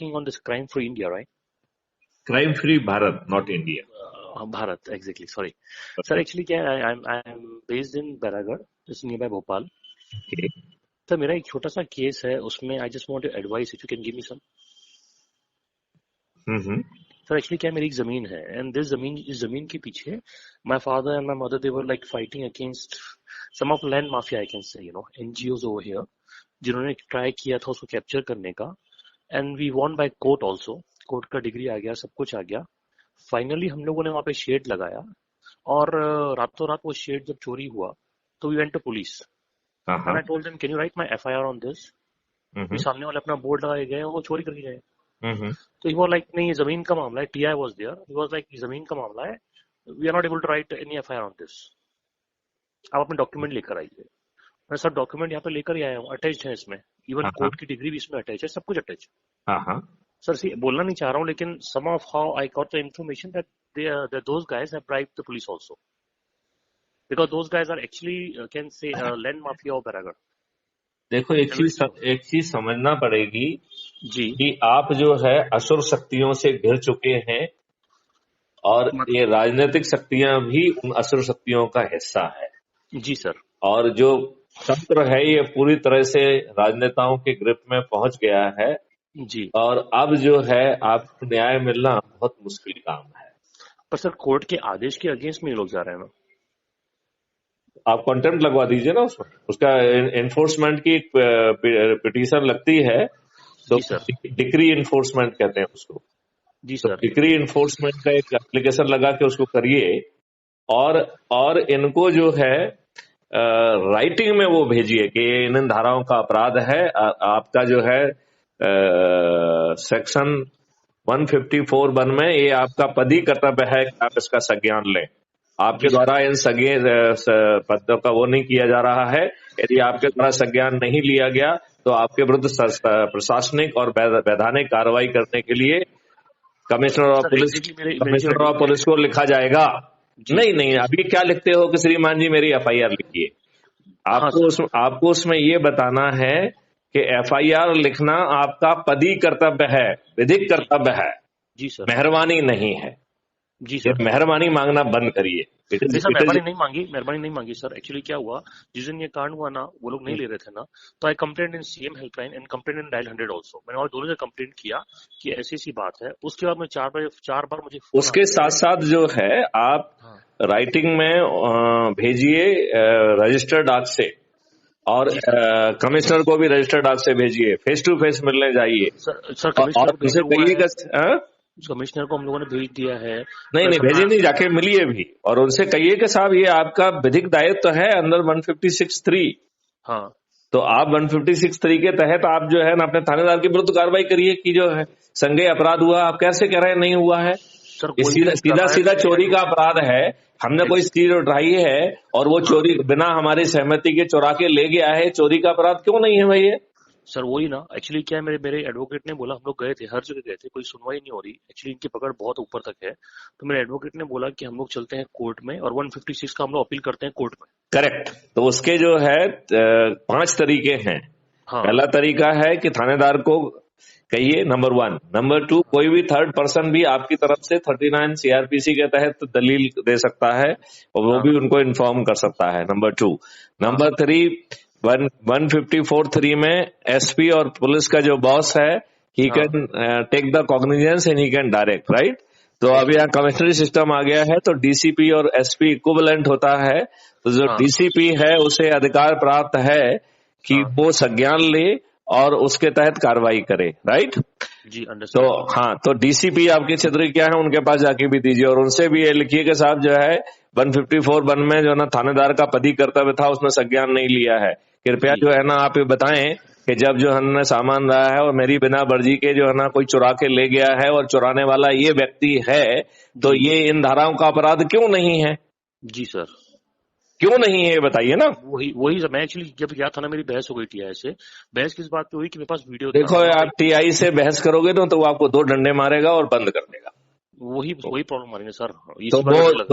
on this crime free India, right? Crime free Bharat, not India. Bharat, exactly. Sorry, sir. Actually, क्या I'm based in Baragarh, just nearby Bhopal. Okay. Sir मेरा एक छोटा सा case है, उसमें I just want your advice if you can give me some. Sir actually क्या मेरी एक जमीन है, एंड इस जमीन के पीछे my father and my mother they were like fighting against some of land mafia, I can say, you know, NGOs over here, जिन्होंने ट्राई किया था उसको कैप्चर करने का, and we won by court also. Court का degree आ गया, सब कुछ आ गया. फाइनली हम लोगों ने वहां पे शेड लगाया, और रातों रात वो शेड जब चोरी हुआ तो we went to police, and I told them can you write my FIR on this. सामने वाले अपना बोर्ड लगाए गए, वो चोरी करके गए. तो ही वाज लाइक नहीं, ये जमीन का मामला है, TI was there, he was like जमीन का मामला है, we are not able to write any FIR on this, आप अपने डॉक्यूमेंट लेकर आइए. मैं सब डॉक्यूमेंट यहाँ पे लेकर ही आया हूँ, अटैच है इसमें, इवन कोर्ट की डिग्री भी इसमें अटैच है, सब कुछ अटैच. सर सी बोलना नहीं चाह रहा हूँ, लेकिन some of how I got the information that those guys have bribed the police also, because those guys are actually can say land mafia of Bairagarh. देखो एक चीज समझना पड़ेगी जी कि आप जो है असुर शक्तियों से घिर चुके हैं, और ये राजनीतिक शक्तियां भी उन असुर शक्तियों का हिस्सा है. जी सर. और जो तंत्र है ये पूरी तरह से राजनेताओं के ग्रिप में पहुंच गया है जी, और अब जो है आपको न्याय मिलना बहुत मुश्किल काम है. पर सर कोर्ट के आदेश के अगेंस्ट में ये लोग जा रहे हैं ना. आप कंटेम्प्ट लगवा दीजिए ना उसमें, उसका एनफोर्समेंट की पिटीशन लगती है, तो डिक्री एनफोर्समेंट कहते हैं उसको. जी सर. डिक्री एनफोर्समेंट का एक एप्लीकेशन लगा के उसको करिए, और इनको जो है राइटिंग में वो भेजिए कि इन धाराओं का अपराध है. आपका जो है सेक्शन 154(1) में ये आपका पदी कर्तव्य है कि आप इसका संज्ञान लें. आपके द्वारा इन पदों का वो नहीं किया जा रहा है. यदि आपके द्वारा संज्ञान नहीं लिया गया तो आपके विरुद्ध प्रशासनिक और वैधानिक कार्रवाई करने के लिए कमिश्नर ऑफ पुलिस को लिखा जाएगा. नहीं, अभी क्या लिखते हो कि श्रीमान जी मेरी एफआईआर लिखिए. आपको उसमें ये बताना है कि एफआईआर लिखना आपका पदी कर्तव्य है, विधिक कर्तव्य है. जी सर. मेहरबानी नहीं है. जी सर. मेहरबानी मांगना बंद करिए. सर मेहरबानी नहीं मांगी सर. एक्चुअली क्या हुआ, जिस दिन ये कांड हुआ ना, वो लोग नहीं ले रहे थे ना, तो I complaint in CM helpline and complaint in dial 100 also. मैंने और दोनों से कंप्लेंट किया कि ऐसी बात है. उसके बाद मैं चार बार मुझे उसके साथ साथ जो है आप राइटिंग में भेजिए रजिस्टर्ड डाक से, और कमिश्नर को भी रजिस्टर्ड डाक से भेजिए. फेस टू फेस मिलने जाइए. सर कमिश्नर को हम लोगों ने भेज दिया है. नहीं भेजिए नहीं, जाके मिलिए भी और उनसे कहिए कि साहब ये आपका विधिक दायित्व है अंदर 156(3). हाँ, तो आप 156(3) के तहत आप जो है ना अपने थानेदार के विरुद्ध कार्रवाई करिए कि जो है संज्ञेय अपराध हुआ. आप कैसे कह रहे हैं नहीं हुआ है? सीधा चोरी का अपराध है. हमने कोई चीज उठाई है और वो चोरी बिना हमारी सहमति के चुरा के ले गया है, चोरी का अपराध क्यों नहीं है भाई? सर वही ना, एक्चुअली क्या है, मेरे एडवोकेट ने बोला, हम लोग गए थे, हर जगह गए थे, कोई सुनवाई नहीं हो रही. एक्चुअली इनकी पकड़ बहुत ऊपर तक है. तो मेरे एडवोकेट ने बोला कि हम लोग चलते हैं कोर्ट में और 156 का हम लोग अपील करते हैं कोर्ट में. करेक्ट. तो उसके जो है 5 तरीके हैं. हाँ. पहला तरीका है कि थानेदार को कहिए, नंबर 1. नंबर 2, कोई भी थर्ड पर्सन भी आपकी तरफ से 39 सीआरपीसी के तहत दलील दे सकता है और वो भी उनको इन्फॉर्म कर सकता है. नंबर 2. नंबर 3, 154(3) में एसपी और पुलिस का जो बॉस है, he can take the cognizance and he can direct, right. तो अभी यहाँ कमिश्नरी सिस्टम आ गया है, तो डीसीपी और एसपी इक्विवेलेंट होता है. तो जो डीसीपी है उसे अधिकार प्राप्त है कि वो संज्ञान ले और उसके तहत कार्रवाई करे, राइट जी. तो डीसीपी आपके क्षेत्र क्या है उनके पास जाके भी दीजिए और उनसे भी ये लिखिए कि साहब जो है 154(1) में जो है ना थानेदार का पदी कर्तव्य था उसमें संज्ञान नहीं लिया है. कृपया जो है ना आप ये बताएं कि जब जो हमने सामान रहा है और मेरी बिना मर्जी के जो है ना कोई चुरा के ले गया है और चुराने वाला ये व्यक्ति है, तो ये इन धाराओं का अपराध क्यों नहीं है? जी सर. क्यों नहीं है बताइए ना. वही मैं एक्चुअली जब गया था ना, मेरी बहस हो गई टीआई से. बहस किस बात पे हुई कि मेरे पास वीडियो. देखो आप टीआई से बहस करोगे तो वो आपको 2 डंडे मारेगा और बंद कर देगा. वही प्रॉब्लम आ रही है सर.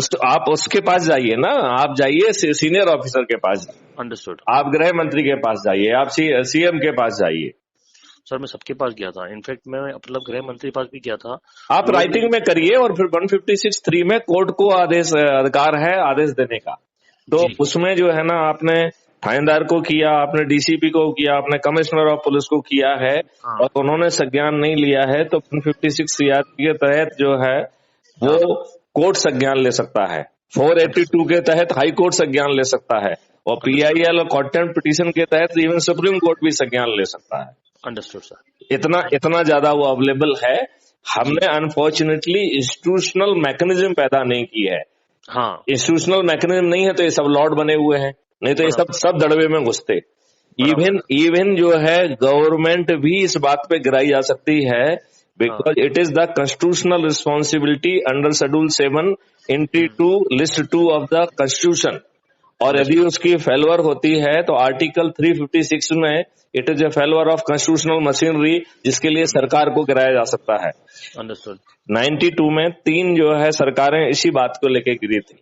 तो आप उसके पास जाइए ना, आप जाइए सीनियर ऑफिसर के पास. अंडरस्टूड. आप गृह मंत्री के पास जाइए, आप सीएम के पास जाइए. सर मैं सबके पास गया था, इनफैक्ट मैं मतलब गृह मंत्री के पास भी गया था। आप राइटिंग में करिए और फिर 156(3) में कोर्ट को अधिकार है आदेश देने का। तो जी उसमें जो है ना, आपने थानेदार को किया, आपने डीसीपी को किया, आपने कमिश्नर ऑफ पुलिस को किया है हाँ और उन्होंने संज्ञान नहीं लिया है, तो 156 सीआरपी के तहत जो है वो हाँ कोर्ट संज्ञान ले सकता है। 482 के तहत हाई कोर्ट संज्ञान ले सकता है और अंडरस्टूड पीआईएल और कंटेम्प्ट पिटीशन के तहत इवन सुप्रीम कोर्ट भी संज्ञान ले सकता है। Understood sir. इतना ज्यादा वो अवेलेबल है। जी हमने अनफॉर्चुनेटली इंस्टीट्यूशनल मैकेनिज्म पैदा नहीं की है। हाँ इंस्टीट्यूशनल मैकेनिज्म नहीं है तो ये सब लॉर्ड बने हुए हैं, नहीं तो ये सब बराबर दड़बे में घुसते। बराबर इवन जो है गवर्नमेंट भी इस बात पे गिराई जा सकती है, हाँ because it is the constitutional responsibility under schedule 7 entry 2 list 2 of the constitution. और यदि उसकी फेलवर होती है तो आर्टिकल 356 में it is a फेलवर of constitutional machinery, जिसके लिए सरकार को गिराया जा सकता है। अंडरस्टूड 92 में 3 जो है सरकारें इसी बात को लेके गिरी थी।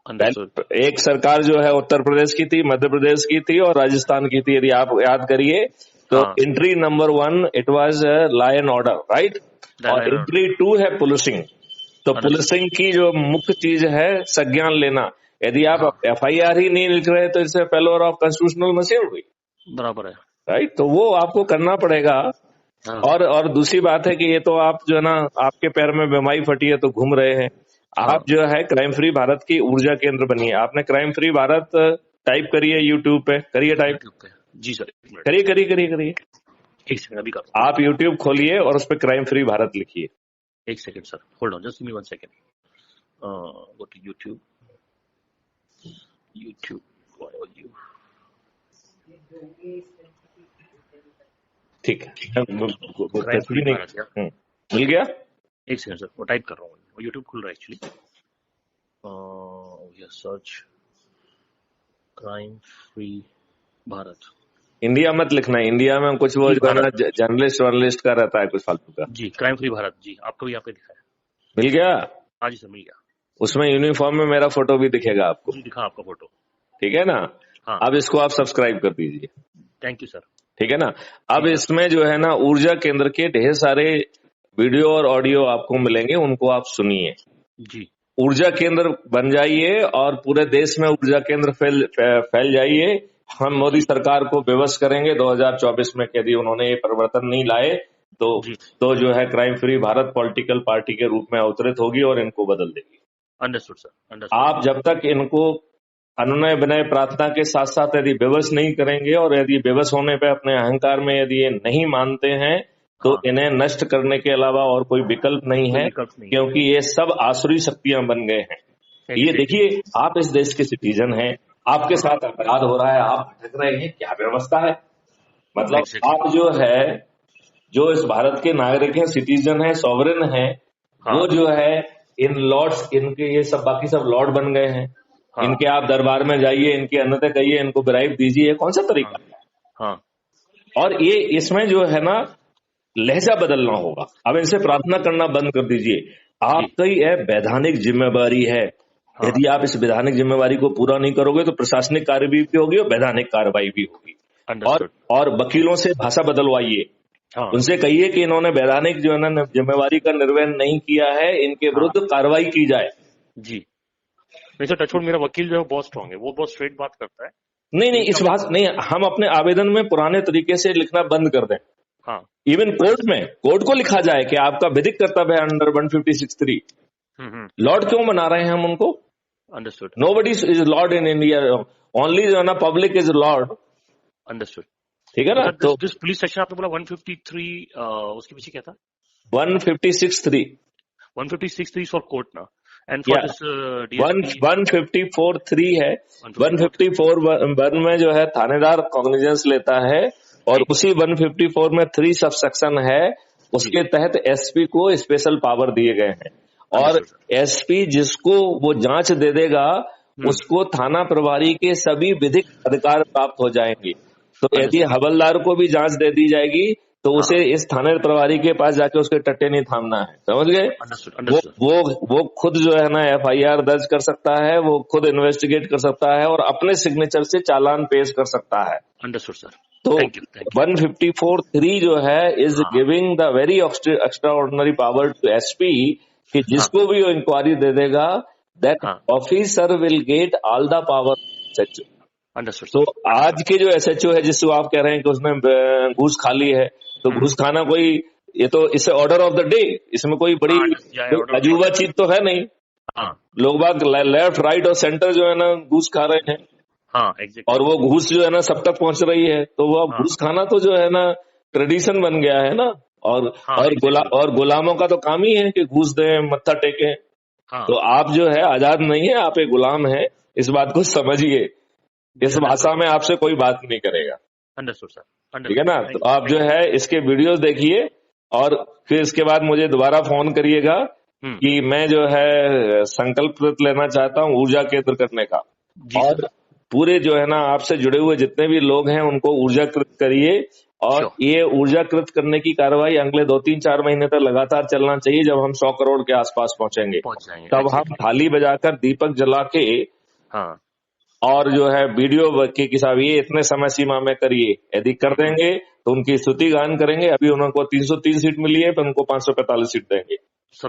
अंडरस्टूड एक सरकार जो है उत्तर प्रदेश की थी, मध्य प्रदेश की थी और राजस्थान की थी, यदि आप याद करिए तो हाँ entry number 1 it was law and order, right. और एंट्री 2 है पुलिसिंग। तो पुलिसिंग की जो मुख्य चीज है संज्ञान लेना। यदि आप हाँ एफआईआर ही नहीं लिख रहे तो इससे फेलोर ऑफ कॉन्स्टिट्यूशनल मशीनरी, बराबर है राइट। तो वो आपको करना पड़ेगा। हाँ और दूसरी बात है कि ये तो आप जो है ना, आपके पैर में बीमारी फटी है तो घूम रहे हैं। हाँ आप जो है क्राइम फ्री भारत की ऊर्जा केंद्र बनिए। आपने क्राइम फ्री भारत टाइप करिए यूट्यूब पे, करिए टाइप, यूट्यूब पे। जी सर एक मिनट, करिए करिए करिए करिए। एक सेकंड अभी करता हूँ। आप यूट्यूब खोलिए और उस पर क्राइम फ्री भारत लिखिए। एक second sir, hold on, just give me 1 second. Go to YouTube, YouTube you. ठीक है, क्राइम कुछ फ्री भी नहीं। भारत क्या? मिल गया। एक सेकंड सर, वो टाइप कर रहा हूँ, वो यूट्यूब खुल रहा है actually. Search crime free Bharat. India मत लिखना है, इंडिया में कुछ वो जी जो है ना भारत, जर्नलिस्ट वर्नलिस्ट का रहता है कुछ फालतू का। जी क्राइम फ्री भारत, जी आपको भी यहाँ पे दिखा है। मिल गया। हाँ जी सर मिल गया। उसमें यूनिफॉर्म में मेरा फोटो भी दिखेगा आपको, जी दिखा आपका फोटो। ठीक है ना। हाँ अब इसको आप सब्सक्राइब कर दीजिए, थैंक यू सर। ठीक है ना। अब जी सर इसमें जो है ना ऊर्जा केंद्र के ढेर सारे वीडियो और ऑडियो आपको मिलेंगे, उनको आप सुनिए। जी ऊर्जा केंद्र बन जाइए और पूरे देश में ऊर्जा केंद्र फैल जाइए। हम मोदी सरकार को बेबस करेंगे 2024 में, यदि उन्होंने ये परिवर्तन नहीं लाए जी तो जो है crime free Bharat political party के रूप में अवतरित होगी और इनको बदल देगी। Understood sir understood. आप जब तक इनको अनुनय विनय प्रार्थना के साथ साथ यदि बेबस नहीं करेंगे और यदि बेबस होने पे अपने अहंकार में यदि ये नहीं मानते हैं तो हाँ इन्हें नष्ट करने के अलावा और कोई विकल्प नहीं कोई है, विकल्प नहीं है। क्योंकि ये सब आसुरी शक्तियां बन गए हैं। ये देखिए, आप इस देश के सिटीजन हैं, आपके साथ अपराध हो रहा है, आप भटक रहे हैं, क्या व्यवस्था है। मतलब आप जो है, जो इस भारत के नागरिक हैं, सिटीजन हैं, सॉवरेन हैं, हाँ वो जो है इन लॉर्ड्स, इनके ये सब बाकी सब लॉर्ड बन गए हैं। हाँ इनके आप दरबार में जाइए, इनकी अन्यथा कहिए, इनको ब्राइब दीजिए, कौन सा तरीका है। हाँ और ये इसमें जो है ना लहजा बदलना होगा। अब इनसे प्रार्थना करना बंद कर दीजिए। आपकी यह वैधानिक जिम्मेवारी है। हाँ यदि आप इस वैधानिक जिम्मेवारी को पूरा नहीं करोगे तो प्रशासनिक कार्रवाई भी होगी और वैधानिक कार्रवाई भी होगी। अंडरस्टूड। और वकीलों से भाषा बदलवाइए, हाँ उनसे कहिए कि इन्होंने वैधानिक जो है ना जिम्मेवारी का निर्वहन नहीं किया है, इनके विरुद्ध कार्रवाई की जाए। जी वैसे टचवुड मेरा वकील जो है बहुत स्ट्रांग है, वो बहुत स्ट्रेट बात करता है। नहीं इस बात नहीं, हम अपने आवेदन में पुराने तरीके से लिखना बंद कर दें। हाँ इवन कोर्ट को लिखा जाए कि आपका विधिक कर्तव्य है अंडर 156(3). लॉर्ड क्यों बना रहे हैं हम उनको। Understood. Nobody is Lord in India, only जो है ना पब्लिक इज लॉर्ड। अंडरस्टूड, ठीक है ना। तो दिस पुलिस सेक्शन आपने बोला 153, उसके पीछे क्या था? 156(3). 156(3 फॉर कोर्ट ना, एंड फॉर दिस 154(3) है। 154(1) में जो है थानेदार कॉग्निजेंस लेता है और उसी 154 में 3 सबसेक्शन है, उसके तहत एसपी को स्पेशल पावर दिए गए हैं। और एसपी जिसको वो जांच दे देगा उसको थाना प्रभारी के सभी विधिक अधिकार प्राप्त हो जाएंगे। तो यदि हवलदार को भी जांच दे दी जाएगी तो उसे इस थाने प्रभारी के पास जाके उसके टट्टे नहीं थामना है, समझ गए। वो खुद जो है ना एफआईआर दर्ज कर सकता है, वो खुद इन्वेस्टिगेट कर सकता है और अपने सिग्नेचर से चालान पेश कर सकता है। Understood sir. तो थैंक यू 154(3 जो है इज हाँ giving the very extraordinary power to SP कि हाँ जिसको भी वो इंक्वायरी दे देगा दैट हाँ officer will get all the power SHO. Understood तो सर आज के जो एसएचओ है जिसको आप कह रहे हैं कि उसने घूस खा ली है, तो घूस खाना कोई, ये तो इसे ऑर्डर ऑफ द डे, इसमें कोई बड़ी हाँ कोई अजूबा चीज तो है नहीं। हाँ लोग बाग लेफ्ट राइट और सेंटर जो है ना घूस खा रहे हैं, हाँ एग्जैक्टली और वो घूस जो है ना सब तक पहुंच रही है, तो वो अब हाँ घूस खाना तो जो है ना ट्रेडिशन बन गया है ना। और हाँ और गुलामों का तो काम ही है कि घूस दें, मत्था टेकें। हाँ तो आप जो है आजाद नहीं है, आप एक गुलाम है, इस बात को समझिए। इस भाषा में आपसे कोई बात नहीं करेगा, अंडरस्टूड सर ठीक है ना। तो आप जो है इसके वीडियोस देखिए और फिर इसके बाद मुझे दोबारा फोन करिएगा कि मैं जो है संकल्प लेना चाहता हूँ ऊर्जा केंद्र करने का। और पूरे जो है ना आपसे जुड़े हुए जितने भी लोग हैं उनको ऊर्जाकृत करिए, और ये ऊर्जाकृत करने की कार्रवाई अगले 2-3-4 महीने तक लगातार चलना चाहिए। जब हम 100 करोड़ के आसपास पहुंचेंगे तब हम थाली बजाकर दीपक जला के हाँ और जो है वीडियो कि साहब ये इतने समय सीमा में करिए, यदि कर देंगे तो उनकी स्तुति गान करेंगे। अभी उनको 330 सीट मिली है तो उनको 545 सीट देंगे।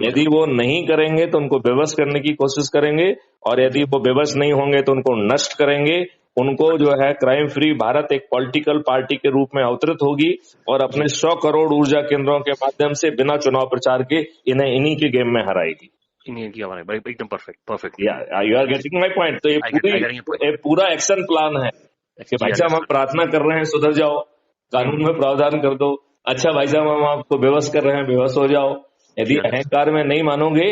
यदि वो नहीं करेंगे तो उनको बेबस करने की कोशिश करेंगे, और यदि वो बेबस नहीं होंगे तो उनको नष्ट करेंगे। उनको जो है क्राइम फ्री भारत एक पॉलिटिकल पार्टी के रूप में अवतरित होगी और अपने 100 करोड़ ऊर्जा केंद्रों के माध्यम से बिना चुनाव प्रचार के इन्हें इन्हीं के गेम में हराएगी। एकदम perfect you are getting my point. तो ये पूरा एक्शन प्लान है कि भाई साहब हम प्रार्थना कर रहे हैं सुधर जाओ, कानून में प्रावधान कर दो। अच्छा भाई साहब हम आपको बेबस कर रहे हैं, बेबस हो जाओ। यदि अहंकार में नहीं मानोगे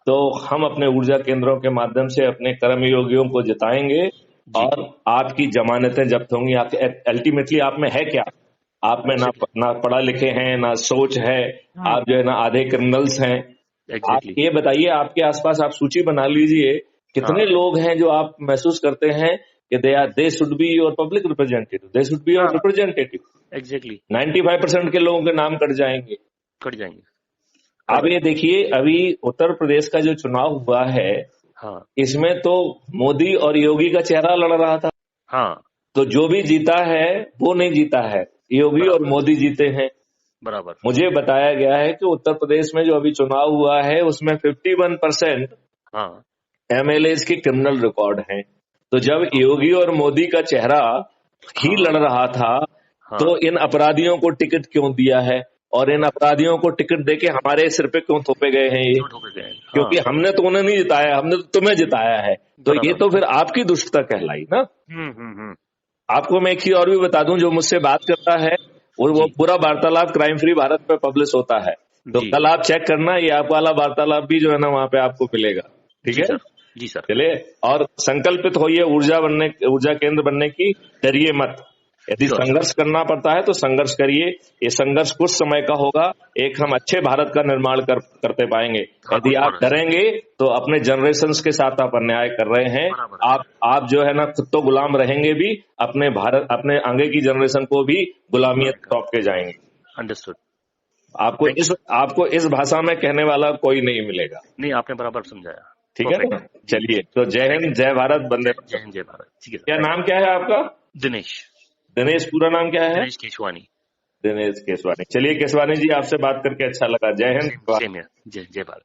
तो हम अपने ऊर्जा केंद्रों के माध्यम से अपने कर्मयोगियों को जिताएंगे और आपकी जमानतें जब्त होंगी। आप अल्टीमेटली आप में है क्या? आप में ना पढ़ा लिखे हैं, ना सोच है, आप जो है ना आधे क्रिमिनल्स हैं। आप ये बताइए, आपके आसपास आप सूची बना लीजिए कितने लोग हैं जो आप महसूस करते हैं कि they should be your public representative, they should be your representative. Exactly 95% के लोगों के नाम कट जाएंगे। अब ये देखिए, अभी उत्तर प्रदेश का जो चुनाव हुआ है इसमें तो मोदी और योगी का चेहरा लड़ रहा था। तो जो भी जीता है वो नहीं जीता है, योगी और मोदी जीते हैं। बराबर। मुझे बताया गया है कि उत्तर प्रदेश में जो अभी चुनाव हुआ है उसमें 51% MLA के क्रिमिनल रिकॉर्ड हैं। तो जब योगी और मोदी का चेहरा ही लड़ रहा था तो इन अपराधियों को टिकट क्यों दिया है, और इन अपराधियों को टिकट देके हमारे सिर पे क्यों थोपे गए हैं ये? क्योंकि हमने तो उन्हें नहीं जिताया, हमने तो तुम्हें जिताया है। तो ये तो फिर आपकी दुष्टता कहलाई ना। आपको मैं एक चीज और भी बता दूं, जो मुझसे बात करता है और वो पूरा वार्तालाप क्राइम फ्री भारत पे पब्लिश होता है, तो कल आप चेक करना, ये आप वाला वार्तालाप भी जो है ना वहां पे आपको मिलेगा। ठीक है जी सर। चलिए, और संकल्पित होइए ऊर्जा केंद्र बनने की, डरिए मत। यदि संघर्ष करना पड़ता है तो संघर्ष करिए। ये संघर्ष कुछ समय का होगा, एक हम अच्छे भारत का निर्माण करते पाएंगे। यदि आप डरेंगे तो अपने जनरेशंस के साथ आप अन्याय कर रहे हैं। आप जो है ना खुद तो गुलाम रहेंगे भी, अपने आगे की जनरेशन को भी गुलामियत सौंप के जाएंगे। अंडरस्टूड। आपको इस भाषा में कहने वाला कोई नहीं मिलेगा। नहीं, आपने बराबर समझाया। ठीक है ना। चलिए, तो जय हिंद, जय भारत, वंदे मातरम। जय हिंद, जय भारत। ठीक है। क्या नाम क्या है आपका? दिनेश, पूरा नाम क्या है? दिनेश केशवानी। दिनेश केशवानी। चलिए केशवानी जी, आपसे बात करके अच्छा लगा। जय हिंद, जय भारत।